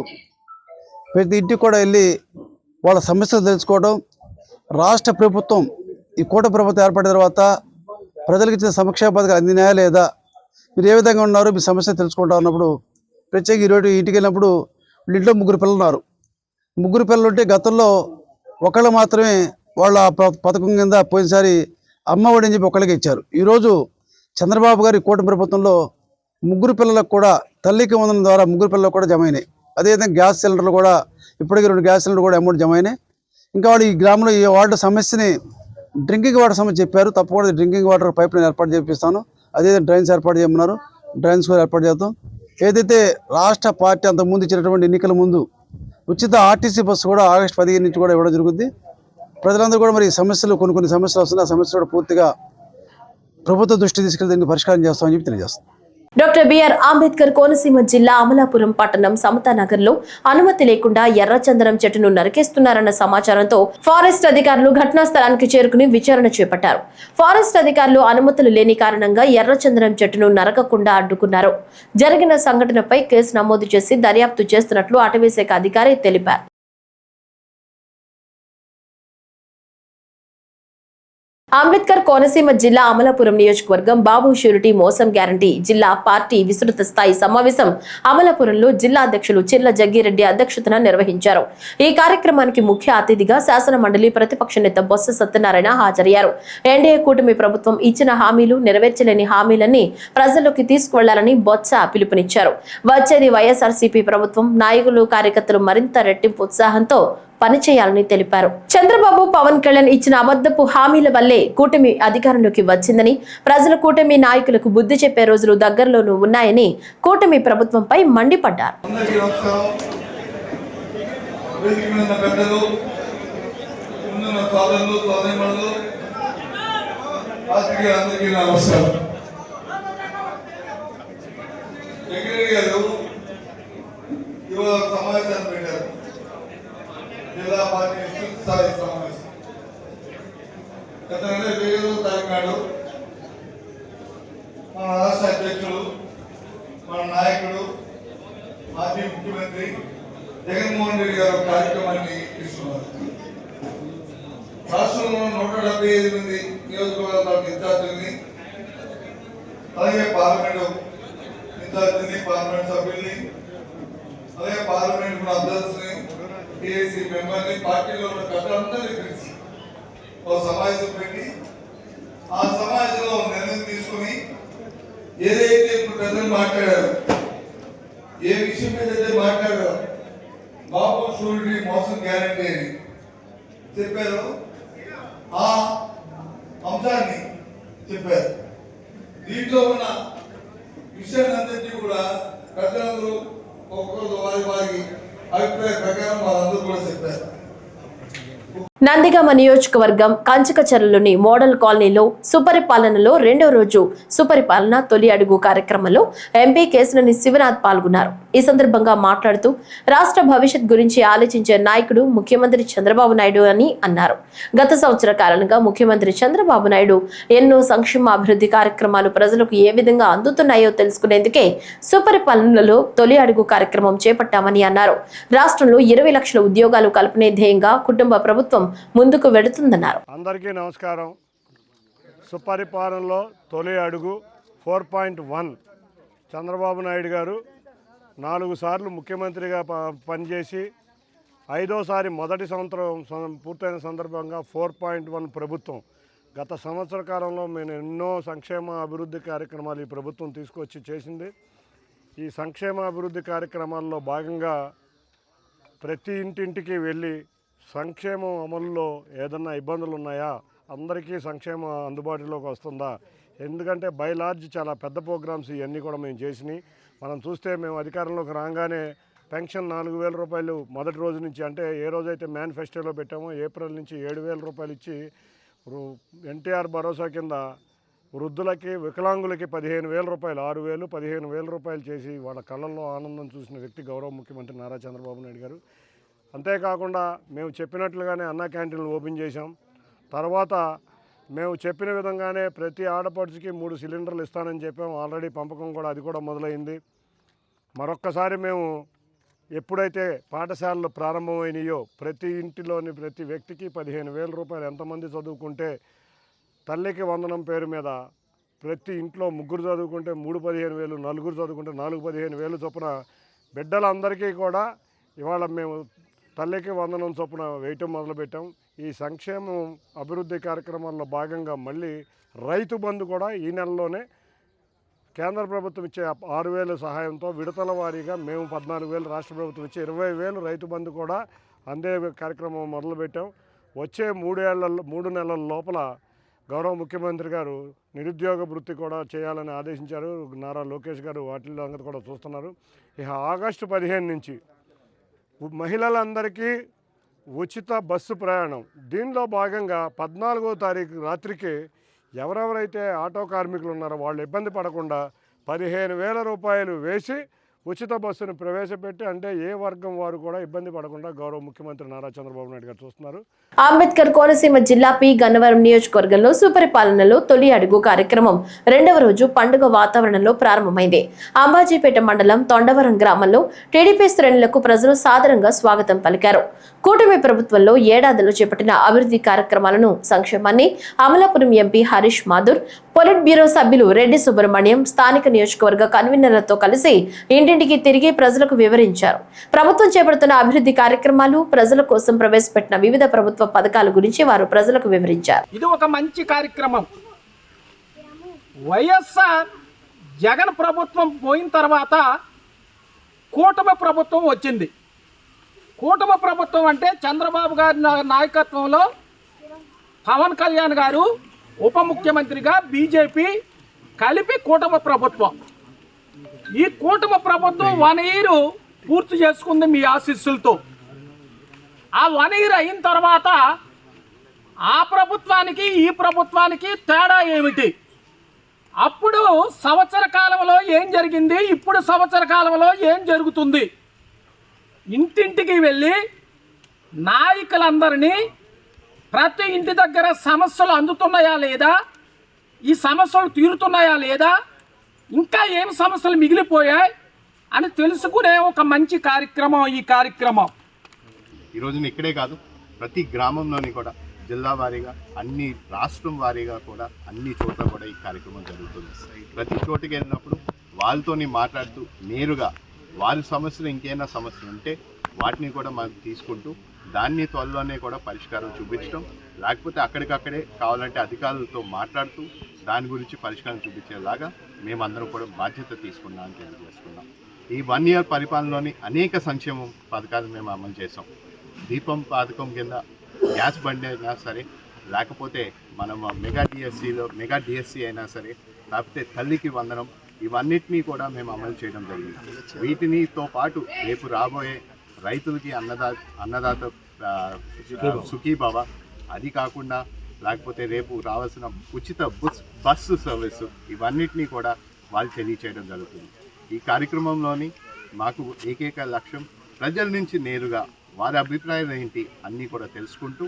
ప్రతి ఇంటికి కూడా వెళ్ళి వాళ్ళ సమస్యలు తెలుసుకోవడం, రాష్ట్ర ప్రభుత్వం ఈ కూటమి ప్రభుత్వం ఏర్పడిన తర్వాత ప్రజలకు ఇచ్చిన సంక్షేమ పథకాలు అందినాయా లేదా, మీరు ఏ విధంగా ఉన్నారు, మీ సమస్య తెలుసుకుంటా ఉన్నప్పుడు ప్రత్యేక ఈరోజు ఇంటికి వెళ్ళినప్పుడు ఇంట్లో 3 పిల్లలు ఉన్నారు. 3 పిల్లలు ఉంటే గతంలో ఒకళ్ళు మాత్రమే వాళ్ళ పథకం కింద పోయినసారి అమ్మఒడి అని చెప్పి ఒకళ్ళకి ఇచ్చారు. ఈరోజు చంద్రబాబు గారి కూటమి ప్రభుత్వంలో 3 పిల్లలకు కూడా తల్లికి వందనం ద్వారా 3 పిల్లలకు కూడా జమ అయినాయి. అదేవిధంగా గ్యాస్ సిలిండర్లు కూడా ఇప్పటికీ 2 గ్యాస్ సిలిండర్ కూడా అమౌంట్ జమ అయినాయి. ఇంకా వాళ్ళు ఈ గ్రామంలో ఈ వార్డు సమస్యని డ్రింకింగ్ వాటర్ సమస్య చెప్పారు. తప్పకుండా డ్రింకింగ్ వాటర్ పైప్ లైన్ ఏర్పాటు చేపిస్తాను. అదేవిధంగా డ్రైన్స్ ఏర్పాటు చేయమన్నారు, డ్రైన్స్ కూడా ఏర్పాటు చేద్దాం. ఏదైతే రాష్ట్ర పార్టీ అంతకుముందు ఇచ్చినటువంటి ఎన్నికల ముందు ఉచిత ఆర్టీసీ బస్సు కూడా ఆగస్టు 15 నుంచి కూడా ఇవ్వడం జరుగుతుంది. ప్రజలందరూ కూడా మరి సమస్యలు కొన్ని సమస్యలు వస్తున్నాయి. ఆ సమస్యలు కూడా పూర్తిగా ప్రభుత్వ దృష్టి తీసుకెళ్లి దీన్ని పరిష్కారం చేస్తామని చెప్పి తెలియజేస్తాం. డాక్టర్ బిఆర్ అంబేద్కర్ కోనసీమ జిల్లా అమలాపురం పట్టణం సమతానగర్ లో అనుమతి లేకుండా ఎర్రచందనం చెట్టును నరికేస్తున్నారన్న సమాచారంతో ఫారెస్ట్ అధికారులు ఘటనా స్థలానికి చేరుకుని విచారణ చేపట్టారు. ఫారెస్ట్ అధికారులు అనుమతులు లేని కారణంగా ఎర్రచందనం చెట్టును నరకకుండా అడ్డుకున్నారు. జరిగిన సంఘటనపై కేసు నమోదు చేసి దర్యాప్తు చేస్తున్నట్లు అటవీశాఖ అధికారి తెలిపారు. అంబేద్కర్ కోనసీమ జిల్లా అమలాపురం నియోజకవర్గం బాబు షూరిటీ మోసం గ్యారంటీ జిల్లా పార్టీ విస్తృత స్థాయి సమావేశం అమలాపురంలో జిల్లా అధ్యక్షులు చిర్ల జగ్గిరెడ్డి అధ్యక్షతన నిర్వహించారు. ఈ కార్యక్రమానికి ముఖ్య అతిథిగా శాసన మండలి ప్రతిపక్ష నేత బొత్స సత్యనారాయణ హాజరయ్యారు. ఎన్డీఏ కూటమి ప్రభుత్వం ఇచ్చిన హామీలు నెరవేర్చలేని హామీలన్నీ ప్రజల్లోకి తీసుకువెళ్లాలని బొత్స పిలుపునిచ్చారు. వచ్చేది వైఎస్ఆర్సీపీ ప్రభుత్వం, నాయకులు కార్యకర్తలు మరింత రెట్టింపు ఉత్సాహంతో పనిచేయాలని తెలిపారు. చంద్రబాబు, పవన్ కళ్యాణ్ ఇచ్చిన అబద్ధపు హామీల వల్లే కూటమి అధికారంలోకి వచ్చిందని, ప్రజల కూటమి నాయకులకు బుద్ధి చెప్పే రోజులు దగ్గరలోనూ ఉన్నాయని కూటమి ప్రభుత్వంపై మండిపడ్డారు. జిల్లా పార్టీ విస్తృత స్థాయి సమావేశం గత నెల 27వ తారీఖు నాడు మన రాష్ట్ర అధ్యక్షులు, మన నాయకుడు, మాజీ ముఖ్యమంత్రి జగన్మోహన్ రెడ్డి గారు కార్యక్రమాన్ని తీసుకున్నారు. రాష్ట్రంలో 175 మంది నియోజకవర్గాల ఇన్ఛార్జీలని, అలాగే పార్లమెంటు ఇన్ఛార్జీని, పార్లమెంట్ సభ్యుల్ని, అలాగే పార్లమెంట్ కూడా అభ్యర్థుల్ని, టీఏసీ మెంబర్ని, పార్టీలో ఉన్న పెద్దలందరినీ పిలిచి ఒక సమావేశం పెట్టి ఆ సమావేశంలో నిర్ణయం తీసుకుని ఏదైతే ఇప్పుడు ప్రజలు మాట్లాడారు, ఏ విషయం మీద అయితే మాట్లాడారో బాబు షూరిటీ మోసం గ్యారంటీ అని చెప్పారు, ఆ అంశాన్ని చెప్పారు. దీంట్లో ఉన్న విషయాన్ని అంతటి కూడా ప్రజలందరూ ఒక్కొక్కరు వారి అభిప్రాయ ప్రకారం వాళ్ళందరూ కూడా చెప్పారు. నందిగామ నియోజకవర్గం కంచకచర్లలోని మోడల్ కాలనీలో సుపరిపాలనలో 2వ రోజు సుపరిపాలన తొలి అడుగు కార్యక్రమంలో ఎంపీ కేశినేని శివనాథ్ పాల్గొన్నారు. ఈ సందర్భంగా మాట్లాడుతూ రాష్ట్ర భవిష్యత్ గురించి ఆలోచించే నాయకుడు ముఖ్యమంత్రి చంద్రబాబు నాయుడు అని అన్నారు. గత సంవత్సర కాలంగా ముఖ్యమంత్రి చంద్రబాబు నాయుడు ఎన్నో సంక్షేమ అభివృద్ధి కార్యక్రమాలు ప్రజలకు ఏ విధంగా అందుతున్నాయో తెలుసుకునేందుకే సుపరిపాలనలో తొలి అడుగు కార్యక్రమం చేపట్టామని అన్నారు. రాష్ట్రంలో 20 లక్షల ఉద్యోగాలు కల్పనే ధ్యేయంగా కుటుంబ ప్రభుత్వం ముందుకు వెడుతుందన్నారు. అందరికీ నమస్కారం. సుపరిపాలనలో తొలి అడుగు 4.1 చంద్రబాబు నాయుడు గారు 4 సార్లు ముఖ్యమంత్రిగా పనిచేసి 5వసారి మొదటి సంవత్సరం పూర్తయిన సందర్భంగా 4.1 ప్రభుత్వం. గత సంవత్సర కాలంలో మేము ఎన్నో సంక్షేమ అభివృద్ధి కార్యక్రమాలు ఈ ప్రభుత్వం తీసుకొచ్చి చేసింది. ఈ సంక్షేమ అభివృద్ధి కార్యక్రమాల్లో భాగంగా ప్రతి ఇంటింటికి వెళ్ళి సంక్షేమం అమలులో ఏదన్నా ఇబ్బందులు ఉన్నాయా, అందరికీ సంక్షేమం అందుబాటులోకి వస్తుందా, ఎందుకంటే బై లార్జ్ చాలా పెద్ద ప్రోగ్రామ్స్ ఇవన్నీ కూడా మేము చేసినాయి. మనం చూస్తే మేము అధికారంలోకి రాగానే పెన్షన్ 4,000 రూపాయలు మొదటి రోజు నుంచి, అంటే ఏ రోజైతే మేనిఫెస్టోలో పెట్టామో ఏప్రిల్ నుంచి 7,000 రూపాయలు ఇచ్చి ఎన్టీఆర్ భరోసా కింద వృద్ధులకి వికలాంగులకి 15,000 రూపాయలు, 6,000 15,000 రూపాయలు చేసి వాళ్ళ కళ్ళల్లో ఆనందం చూసిన వ్యక్తి గౌరవ ముఖ్యమంత్రి నారా చంద్రబాబు నాయుడు గారు. అంతేకాకుండా మేము చెప్పినట్లుగానే అన్నా క్యాంటీన్లు ఓపెన్ చేశాం. తర్వాత మేము చెప్పిన విధంగానే ప్రతి ఆడపడుచుకి 3 సిలిండర్లు ఇస్తానని చెప్పాము. ఆల్రెడీ పంపకం కూడా అది కూడా మొదలైంది. మరొక్కసారి మేము ఎప్పుడైతే పాఠశాలలు ప్రారంభమైనాయో ప్రతి ఇంటిలోని ప్రతి వ్యక్తికి 15,000 రూపాయలు, ఎంతమంది చదువుకుంటే తల్లికి వందనం పేరు మీద ప్రతి ఇంట్లో 3 చదువుకుంటే 3 15,000, 4 చదువుకుంటే 4 15,000 చొప్పున బిడ్డలందరికీ కూడా ఇవాళ మేము తల్లికి వందనం చొప్పున వేయటం మొదలుపెట్టాం. ఈ సంక్షేమం అభివృద్ధి కార్యక్రమాల్లో భాగంగా మళ్ళీ రైతు బంధు కూడా ఈ నెలలోనే కేంద్ర ప్రభుత్వం ఇచ్చే 6,000 సహాయంతో విడతల వారీగా మేము 14,000, రాష్ట్ర ప్రభుత్వం ఇచ్చే 20,000 రైతు బంధు కూడా అందే కార్యక్రమం మొదలుపెట్టాం. వచ్చే 3 నెలల లోపల గౌరవ ముఖ్యమంత్రి గారు నిరుద్యోగ వృత్తి కూడా చేయాలని ఆదేశించారు. నారా లోకేష్ గారు వాటి సంగతి కూడా చూస్తున్నారు. ఇక ఆగస్టు 15 నుంచి మహిళలందరికీ ఉచిత బస్సు ప్రయాణం. దీనిలో భాగంగా 14వ తారీఖు రాత్రికి ఎవరెవరైతే ఆటో కార్మికులు ఉన్నారో వాళ్ళు ఇబ్బంది పడకుండా 15,000 రూపాయలు వేసి ఉచిత బస్సును ప్రవేశపెట్టి, అంటే ఏ వర్గం వారు కూడా ఇబ్బంది పడకుండా గౌరవ ముఖ్యమంత్రి నారా చంద్రబాబు నాయుడు గారు చూస్తున్నారు. అంబేద్కర్ కోనసీమ జిల్లా పి గన్నవరం నియోజకవర్గంలో సుపరిపాలనలో తొలి అడుగు కార్యక్రమం 2వ రోజు పండుగ వాతావరణంలో ప్రారంభమైంది. అంబాజీపేట మండలం తొండవరం గ్రామంలో టీడీపీ శ్రేణులకు ప్రజలు సాదరంగా స్వాగతం పలికారు. కూటమి ప్రభుత్వంలో ఏడాదిలో చేపట్టిన అభివృద్ధి కార్యక్రమాలను, సంక్షేమాన్ని Amalapuram MP Harish Mathur, polit bureau సభ్యులు రెడ్డి సుబ్రహ్మణ్యం స్థానిక నియోజకవర్గ కన్వీనర్లతో కలిసి ఇంటింటికి తిరిగి ప్రజలకు వివరించారు. ప్రభుత్వం చేపడుతున్న అభివృద్ధి కార్యక్రమాలు, ప్రజల కోసం ప్రవేశపెట్టిన వివిధ ప్రభుత్వ పథకాల గురించి వారు ప్రజలకు వివరించారు. ఇది ఒక మంచి కార్యక్రమం. వైఎస్ఆర్ జగన్ ప్రభుత్వం పోయిన తర్వాత కూటమి ప్రభుత్వం వచ్చింది. కూటమి ప్రభుత్వం అంటే చంద్రబాబు గారి నాయకత్వంలో పవన్ కళ్యాణ్ గారు ఉప ముఖ్యమంత్రిగా బీజేపీ కలిపి కూటమి ప్రభుత్వం. ఈ కూటమి ప్రభుత్వం 1 ఇయర్ పూర్తి చేసుకుంది మీ ఆశీస్సులతో. ఆ 1 ఇయర్ అయిన తర్వాత ఆ ప్రభుత్వానికి ఈ ప్రభుత్వానికి తేడా ఏమిటి? అప్పుడు సంవత్సర కాలంలో ఏం జరిగింది, ఇప్పుడు సంవత్సర కాలంలో ఏం జరుగుతుంది? ఇంటింటికి వెళ్ళి నాయకులందరినీ ప్రతి ఇంటి దగ్గర సమస్యలు అందుతున్నాయా లేదా, ఈ సమస్యలు తీరుతున్నాయా లేదా, ఇంకా ఏం సమస్యలు మిగిలిపోయాయి అని తెలుసుకునే ఒక మంచి కార్యక్రమం ఈ కార్యక్రమం. ఈరోజున ఇక్కడే కాదు, ప్రతి గ్రామంలోని కూడా జిల్లా వారీగా, అన్ని రాష్ట్రం వారీగా కూడా అన్ని చోట్ల కూడా ఈ కార్యక్రమం జరుగుతుంది. ప్రతి చోటుకి వెళ్ళినప్పుడు వాళ్ళతోని మాట్లాడుతూ నేరుగా వారి సమస్యలు, ఇంకేమైనా సమస్యలు ఉంటే వాటిని కూడా మనం తీసుకుంటూ దాన్ని త్వరలోనే కూడా పరిష్కారం చూపించడం, లేకపోతే అక్కడికక్కడే కావాలంటే అధికారులతో మాట్లాడుతూ దాని గురించి పరిష్కారం చూపించేలాగా మేమందరం కూడా బాధ్యత తీసుకున్నామని తెలియజేసుకున్నాం. ఈ 1 ఇయర్ పరిపాలనలోని అనేక సంక్షేమ పథకాలు మేము అమలు చేసాం. దీపం పథకం కింద గ్యాస్ బండి అయినా సరే, లేకపోతే మనం మెగా డిఎస్సి అయినా సరే, లేకపోతే తల్లికి వందనం, ఇవన్నిటినీ కూడా మేము అమలు చేయడం జరిగింది. వీటినితో పాటు రేపు రాబోయే రైతులకి అన్నదాత సుఖీభవ, అది కాకుండా లేకపోతే రేపు రావాల్సిన ఉచిత బస్సు సర్వీసు, ఇవన్నిటినీ కూడా వాళ్ళు తెలియచేయడం జరుగుతుంది. ఈ కార్యక్రమంలోని మాకు ఏకైక లక్ష్యం ప్రజల నుంచి నేరుగా వారి అభిప్రాయాలు ఏంటి అన్నీ కూడా తెలుసుకుంటూ,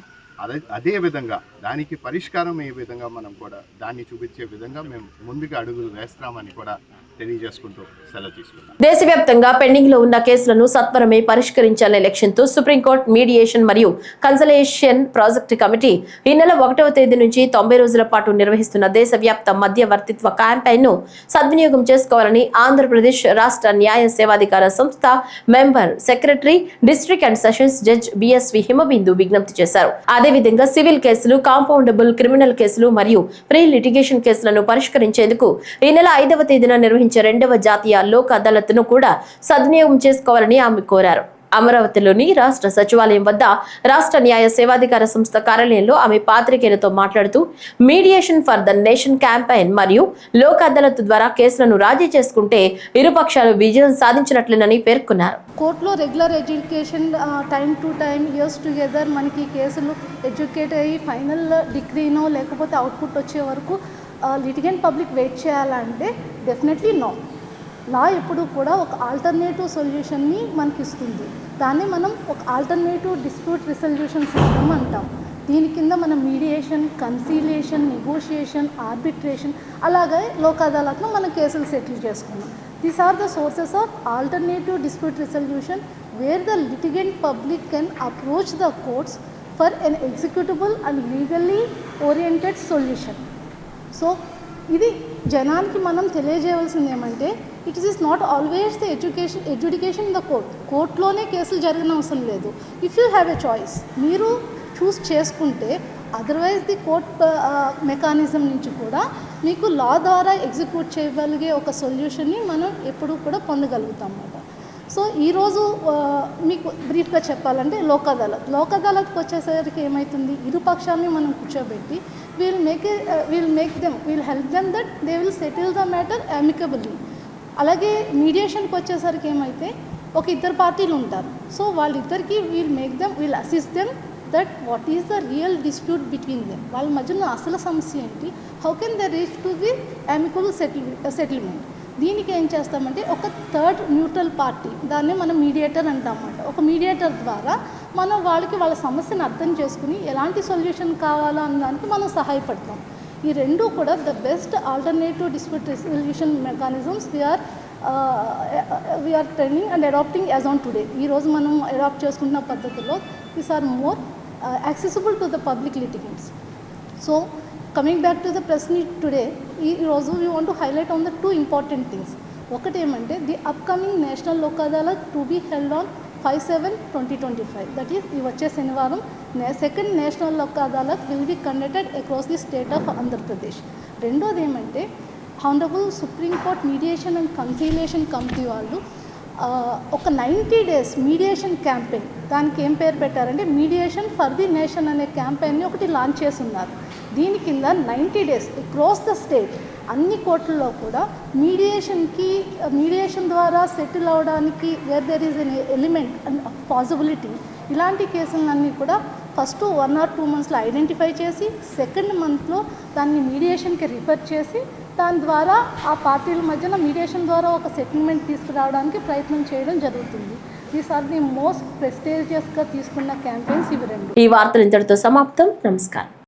అదే విధంగా దానికి పరిష్కారం ఏ విధంగా మనం కూడా దాన్ని చూపించే విధంగా మేము ముందుగా అడుగులు వేస్తామని కూడా తెలియజేసుకుంటూ సెలవు తీసుకున్నాను. దేశవ్యాప్తంగా పెండింగ్ లో ఉన్న కేసులను సత్వరమే పరిష్కరించాలనే లక్ష్యంతో సుప్రీంకోర్టు మీడియేషన్ మరియు కన్సలేషన్ ప్రాజెక్టు కమిటీ ఈ నెల 1వ తేదీ నుంచి 90 రోజుల పాటు నిర్వహిస్తున్న దేశవ్యాప్త మధ్యవర్తిత్వ క్యాంపెయిన్ ను సద్వినియోగం చేసుకోవాలని ఆంధ్రప్రదేశ్ రాష్ట్ర న్యాయ సేవాధికార సంస్థ member secretary district and sessions judge BSV Himabindu విజ్ఞప్తి చేశారు. అదేవిధంగా సివిల్ కేసులు, కాంపౌండబుల్ క్రిమినల్ కేసులు మరియు ప్రీ లిటిగేషన్ కేసులను పరిష్కరించేందుకు ఈ నెల 5వ తేదీన నిర్వహించే 2వ జాతీయ లోక్ అదాలత్ను కూడా సద్వినియోగం చేసుకోవాలని ఆమె కోరారు. అమరావతిలోని రాష్ట్ర సచివాలయం వద్ద రాష్ట్ర న్యాయ సేవాధికార సంస్థ కార్యాలయంలో ఆమె పాత్రికేయులతో మాట్లాడుతూ mediation for the nation campaign మరియు లోక్ అదాలత్ ద్వారా కేసులను రాజీ చేసుకుంటే ఇరుపక్షాలు విజయం సాధించినట్లేనని పేర్కొన్నారు. కోర్టులో regular education time to time years together మనకి కేసులు ఎడ్యుకేట్ అయ్యి ఫైనల్ డిగ్రీనో లేకపోతే అవుట్పుట్ వచ్చే వరకు లిటిగెంట్ పబ్లిక్ వెయిట్ చేయాలంటే డెఫినెట్లీ నో. లా ఎప్పుడు కూడా ఒక ఆల్టర్నేటివ్ సొల్యూషన్ని మనకి ఇస్తుంది. దాన్ని మనం ఒక ఆల్టర్నేటివ్ డిస్ప్యూట్ రిజల్యూషన్ సిస్టమ్ అంటాం. దీని కింద మనం మీడియేషన్, కన్సీలియేషన్, నెగోషియేషన్, ఆర్బిట్రేషన్ అలాగే లోక్ అదాలత్లో మనం కేసులు సెటిల్ చేసుకున్నాం. These are the sources of alternative dispute resolution where the litigant public can approach the courts for an executable and legally oriented solution. So ఇది జనానికి మనం తెలియజేయవలసింది ఏమంటే it is not always the education in the కోర్ట్లోనే కేసులు జరిగిన అవసరం లేదు. If you have a choice, మీరు చూస్ చేసుకుంటే అదర్వైజ్ ది కోర్ట్ మెకానిజం నుంచి కూడా మీకు లా ద్వారా ఎగ్జిక్యూట్ చేయగలిగే ఒక సొల్యూషన్ని మనం ఎప్పుడూ కూడా పొందగలుగుతాం అన్నమాట. సో ఈరోజు మీకు బ్రీఫ్గా చెప్పాలంటే లోక్ అదాలత్కి వచ్చేసరికి ఏమవుతుంది, ఇరుపక్షాన్ని మనం కూర్చోబెట్టి we'll help them that they will settle the matter amicably. అలాగే మీడియేషన్కి వచ్చేసరికి ఏమైతే ఒక ఇద్దరు పార్టీలు ఉంటారు. సో వాళ్ళిద్దరికి will assist them that what is the real dispute between them, వాళ్ళ మధ్యలో అసలు సమస్య ఏంటి, how can they reach to the amicable settlement. దీనికి ఏం చేస్తామంటే ఒక థర్డ్ న్యూట్రల్ పార్టీ, దాన్ని మనం మీడియేటర్ అంటామన్నమాట. ఒక మీడియేటర్ ద్వారా మనం వాళ్ళ సమస్యను అర్థం చేసుకుని ఎలాంటి సొల్యూషన్ కావాలో అన్నదానికి మనం సహాయపడతాం. ఈ రెండు కూడా the best alternative dispute resolution mechanisms we are training and adapting as on today. ఈరోజు మనం అడాప్ట్ చేసుకుంటున్న పద్ధతుల్లో these are more accessible to the public litigants. So coming back to the press meet today, ఈరోజు we want to highlight on the 2 important things. ఒకటి ఏమంటే the upcoming national Lok Adalat to be held on 5/7/2025, that is ఈ వచ్చే శనివారం second national Lok Adalat will be conducted across the state of Andhra Pradesh. రెండోది ఏమంటే honourable supreme court mediation and conciliation committee వాళ్ళు ఒక 90 days మీడియేషన్ క్యాంపెయిన్, దానికి ఏం పేరు పెట్టారంటే మీడియేషన్ ఫర్ ది నేషన్ అనే క్యాంపెయిన్ని ఒకటి లాంచ్ చేస్తున్నారు. దీని కింద 90 days అక్రాస్ ద స్టేట్ అన్ని కోర్టుల్లో కూడా మీడియేషన్ ద్వారా సెటిల్ అవ్వడానికి where there is an element and possibility, ఇలాంటి కేసులన్నీ కూడా ఫస్ట్ 1 or 2 monthsలో ఐడెంటిఫై చేసి సెకండ్ మంత్లో దాన్ని మీడియేషన్కి రిఫర్ చేసి దాని ద్వారా ఆ పార్టీల మధ్యన మీడియేషన్ ద్వారా ఒక సెటిల్మెంట్ తీసుకురావడానికి ప్రయత్నం చేయడం జరుగుతుంది. దీస్ ఆర్ ది మోస్ట్ ప్రెస్టీజియస్గా తీసుకున్న క్యాంపెయిన్స్ ఇవి రెండు. ఈ వార్తలు ఇంతటితో సమాప్తం. నమస్కారం.